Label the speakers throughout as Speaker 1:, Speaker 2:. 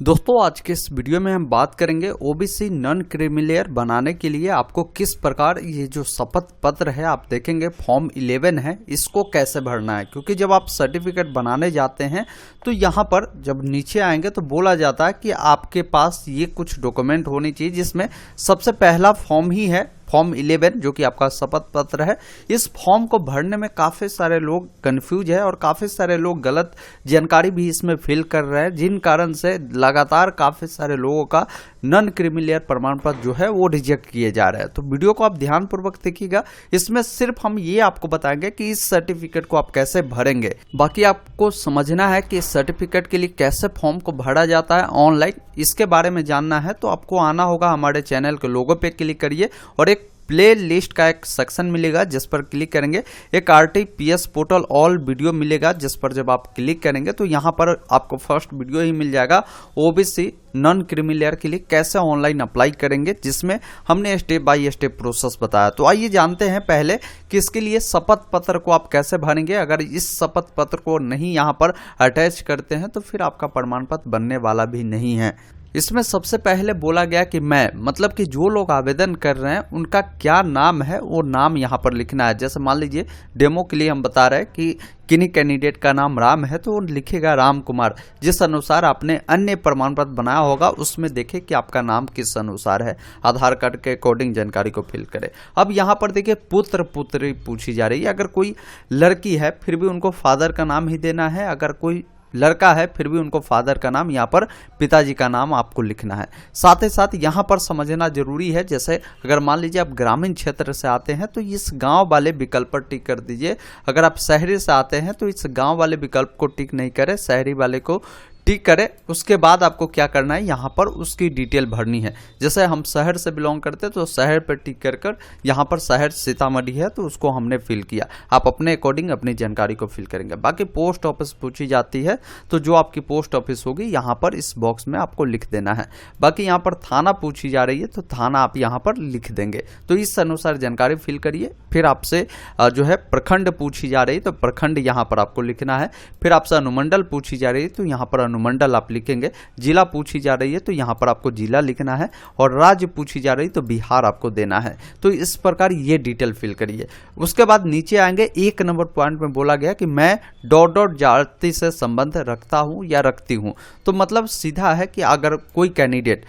Speaker 1: दोस्तों आज के इस वीडियो में हम बात करेंगे ओबीसी नॉन क्रीमी बनाने के लिए आपको किस प्रकार ये जो शपथ पत्र है आप देखेंगे फॉर्म 11 है इसको कैसे भरना है। क्योंकि जब आप सर्टिफिकेट बनाने जाते हैं तो यहाँ पर जब नीचे आएंगे तो बोला जाता है कि आपके पास ये कुछ डॉक्यूमेंट होनी चाहिए, जिसमें सबसे पहला फॉर्म ही है फॉर्म 11 जो कि आपका शपथ पत्र है। इस फॉर्म को भरने में काफ़ी सारे लोग कंफ्यूज है और काफ़ी सारे लोग गलत जानकारी भी इसमें फिल कर रहे हैं, जिन कारण से लगातार काफ़ी सारे लोगों का नॉन क्रीमी लेयर प्रमाण पत्र जो है वो रिजेक्ट किए जा रहे हैं। तो वीडियो को आप ध्यानपूर्वक देखिएगा, इसमें सिर्फ हम ये आपको बताएंगे कि इस सर्टिफिकेट को आप कैसे भरेंगे। बाकी आपको समझना है कि इस सर्टिफिकेट के लिए कैसे फॉर्म को भरा जाता है ऑनलाइन, इसके बारे में जानना है तो आपको आना होगा हमारे चैनल के लोगो पे क्लिक करिए और एक प्ले लिस्ट का एक सेक्शन मिलेगा जिस पर क्लिक करेंगे, एक RTPS पोर्टल ऑल वीडियो मिलेगा जिस पर जब आप क्लिक करेंगे तो यहाँ पर आपको फर्स्ट वीडियो ही मिल जाएगा ओबीसी नॉन क्रीमी लेयर के लिए कैसे ऑनलाइन अप्लाई करेंगे, जिसमें हमने स्टेप बाय स्टेप प्रोसेस बताया। तो आइए जानते हैं पहले कि इसके लिए शपथ पत्र को आप कैसे भरेंगे। अगर इस शपथ पत्र को नहीं यहाँ पर अटैच करते हैं तो फिर आपका प्रमाण पत्र बनने वाला भी नहीं है। इसमें सबसे पहले बोला गया कि मैं मतलब कि जो लोग आवेदन कर रहे हैं उनका क्या नाम है वो नाम यहाँ पर लिखना है। जैसे मान लीजिए डेमो के लिए हम बता रहे हैं कि किन्हीं कैंडिडेट का नाम राम है तो वो लिखेगा राम कुमार। जिस अनुसार आपने अन्य प्रमाण पत्र बनाया होगा उसमें देखे कि आपका नाम किस अनुसार है, आधार कार्ड के अकॉर्डिंग जानकारी को फिल करें। अब यहाँ पर देखिए पुत्र पुत्री पूछी जा रही है। अगर कोई लड़की है फिर भी उनको फादर का नाम ही देना है, अगर कोई लड़का है फिर भी उनको फादर का नाम, यहाँ पर पिताजी का नाम आपको लिखना है। साथ ही साथ यहाँ पर समझना जरूरी है, जैसे अगर मान लीजिए आप ग्रामीण क्षेत्र से आते हैं तो इस गांव वाले विकल्प पर टिक कर दीजिए। अगर आप शहरी से आते हैं तो इस गांव वाले विकल्प को टिक नहीं करें, शहरी वाले को टिक करें। उसके बाद आपको क्या करना है, यहाँ पर उसकी डिटेल भरनी है। जैसे हम शहर से बिलोंग करते हैं तो शहर पर टिक कर यहाँ पर शहर सीतामढ़ी है तो उसको हमने फिल किया। आप अपने अकॉर्डिंग अपनी जानकारी को फिल करेंगे। बाकी पोस्ट ऑफिस पूछी जाती है तो जो आपकी पोस्ट ऑफिस होगी यहाँ पर इस बॉक्स में आपको लिख देना है। बाकी यहाँ पर थाना पूछी जा रही है तो थाना आप यहाँ पर लिख देंगे। तो इस अनुसार जानकारी फिल करिए। फिर आपसे जो है प्रखंड पूछी जा रही है तो प्रखंड यहाँ पर आपको लिखना है। फिर आपसे अनुमंडल पूछी जा रही है तो यहाँ पर अनुमंडल आप लिखेंगे। जिला पूछी जा रही है तो यहाँ पर आपको जिला लिखना है और राज्य पूछी जा रही है तो बिहार आपको देना है। तो इस प्रकार ये डिटेल फिल करिए। उसके बाद नीचे आएंगे, 1 नंबर पॉइंट में बोला गया कि मैं डॉट डॉट जाति से संबंध रखता हूँ या रखती हूँ। तो मतलब सीधा है कि अगर कोई कैंडिडेट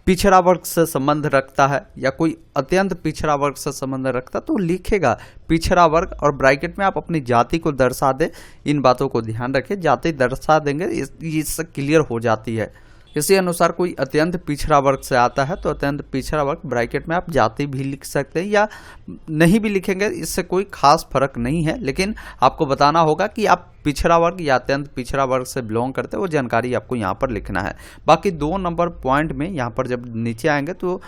Speaker 1: पिछड़ा वर्ग से संबंध रखता है या कोई अत्यंत पिछड़ा वर्ग से संबंध रखता तो लिखेगा पिछड़ा वर्ग और ब्रैकेट में आप अपनी जाति को दर्शा दे। इन बातों को ध्यान रखें, जाति दर्शा देंगे इससे क्लियर हो जाती है। इसी अनुसार कोई अत्यंत पिछड़ा वर्ग से आता है तो अत्यंत पिछड़ा वर्ग ब्रैकेट में आप जाति भी लिख सकते हैं या नहीं भी लिखेंगे, इससे कोई खास फर्क नहीं है। लेकिन आपको बताना होगा कि आप पिछड़ा वर्ग या अत्यंत पिछड़ा वर्ग से बिलोंग करते हैं, वो जानकारी आपको यहाँ पर लिखना है। बाकी 2 नंबर पॉइंट में यहाँ पर जब नीचे आएंगे तो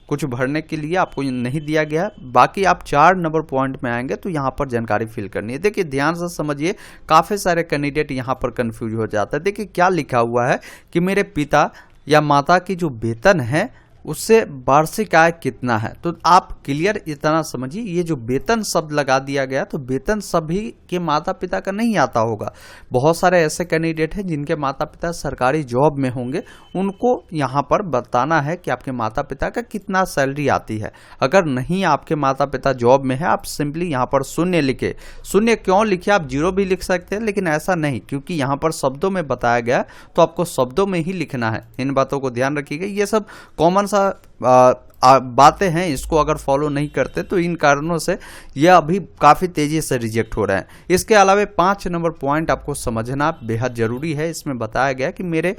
Speaker 1: कुछ भरने के लिए आपको नहीं दिया गया। बाकी आप 4 नंबर पॉइंट में आएंगे तो यहाँ पर जानकारी फिल करनी है। देखिए ध्यान से समझिए, काफ़ी सारे कैंडिडेट यहाँ पर कंफ्यूज हो जाता है। देखिए क्या लिखा हुआ है कि मेरे पिता या माता की जो वेतन है उससे वार्षिक आय कितना है। तो आप क्लियर इतना समझिए, ये जो वेतन शब्द लगा दिया गया तो वेतन सभी के माता पिता का नहीं आता होगा। बहुत सारे ऐसे कैंडिडेट हैं जिनके माता पिता सरकारी जॉब में होंगे, उनको यहाँ पर बताना है कि आपके माता पिता का कितना सैलरी आती है। अगर नहीं आपके माता पिता जॉब में है, आप सिंपली यहाँ पर शून्य लिखे। शून्य क्यों लिखे, आप 0 भी लिख सकते हैं, लेकिन ऐसा नहीं, क्योंकि यहाँ पर शब्दों में बताया गया तो आपको शब्दों में ही लिखना है। इन बातों को ध्यान रखिएगा। ये सब कॉमन बातें हैं, इसको अगर फॉलो नहीं करते तो इन कारणों से यह अभी काफ़ी तेजी से रिजेक्ट हो रहे हैं। इसके अलावा 5 नंबर पॉइंट आपको समझना बेहद जरूरी है। इसमें बताया गया कि मेरे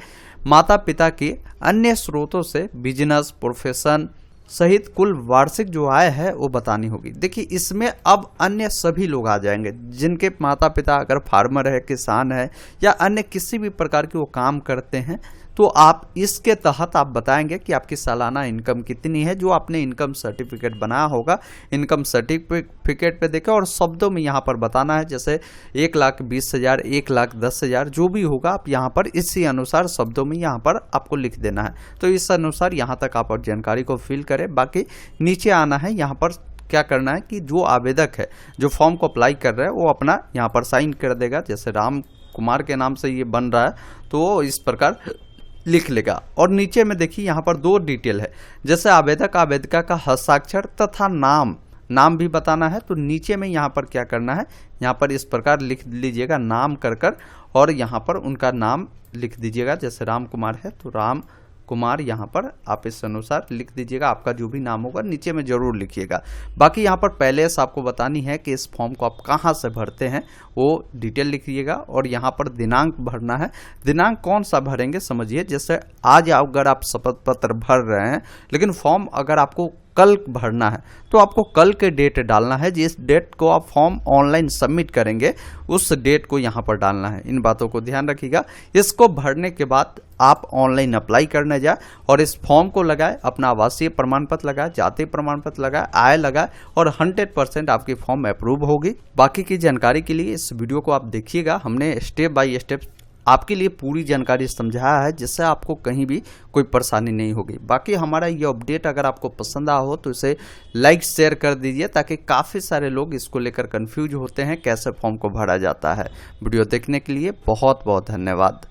Speaker 1: माता पिता के अन्य स्रोतों से बिजनेस प्रोफेशन सहित कुल वार्षिक जो आय है वो बतानी होगी। देखिए इसमें अब अन्य सभी लोग आ जाएंगे जिनके माता पिता अगर फार्मर है, किसान है या अन्य किसी भी प्रकार के वो काम करते हैं तो आप इसके तहत आप बताएंगे कि आपकी सालाना इनकम कितनी है, जो आपने इनकम सर्टिफिकेट बनाया होगा। इनकम सर्टिफिकेट पे देखें और शब्दों में यहाँ पर बताना है, जैसे 1,20,000, 1,10,000 जो भी होगा आप यहाँ पर इसी अनुसार शब्दों में यहाँ पर आपको लिख देना है। तो इस अनुसार यहाँ तक आप जानकारी को फिल करें। बाकी नीचे आना है, यहाँ पर क्या करना है कि जो आवेदक है जो फॉर्म को अप्लाई कर रहा है वो अपना यहाँ पर साइन कर देगा। जैसे राम कुमार के नाम से ये बन रहा है तो इस प्रकार लिख लेगा। और नीचे में देखिए यहाँ पर 2 डिटेल है, जैसे आवेदक आवेदिका का हस्ताक्षर तथा नाम भी बताना है। तो नीचे में यहाँ पर क्या करना है, यहाँ पर इस प्रकार लिख लीजिएगा नाम कर और यहाँ पर उनका नाम लिख दीजिएगा। जैसे राम कुमार है तो राम कुमार यहाँ पर आप इस अनुसार लिख दीजिएगा। आपका जो भी नाम होगा नीचे में जरूर लिखिएगा। बाकी यहाँ पर पहले से आपको बतानी है कि इस फॉर्म को आप कहाँ से भरते हैं वो डिटेल लिखिएगा। और यहाँ पर दिनांक भरना है। दिनांक कौन सा भरेंगे समझिए, जैसे आज अगर आप शपथ पत्र भर रहे हैं लेकिन फॉर्म अगर आपको कल भरना है तो आपको कल के डेट डालना है। जिस डेट को आप फॉर्म ऑनलाइन सबमिट करेंगे उस डेट को यहाँ पर डालना है। इन बातों को ध्यान रखिएगा। इसको भरने के बाद आप ऑनलाइन अप्लाई करने जाए और इस फॉर्म को लगाए, अपना आवासीय प्रमाण पत्र लगाए, जाति प्रमाण पत्र लगाए, आय लगाए और 100% आपकी फॉर्म अप्रूव होगी। बाकी की जानकारी के लिए इस वीडियो को आप देखिएगा। हमने स्टेप बाय स्टेप आपके लिए पूरी जानकारी समझाया है जिससे आपको कहीं भी कोई परेशानी नहीं होगी। बाकी हमारा ये अपडेट अगर आपको पसंद आया हो तो इसे लाइक शेयर कर दीजिए, ताकि काफ़ी सारे लोग इसको लेकर कंफ्यूज होते हैं कैसे फॉर्म को भरा जाता है। वीडियो देखने के लिए बहुत बहुत धन्यवाद।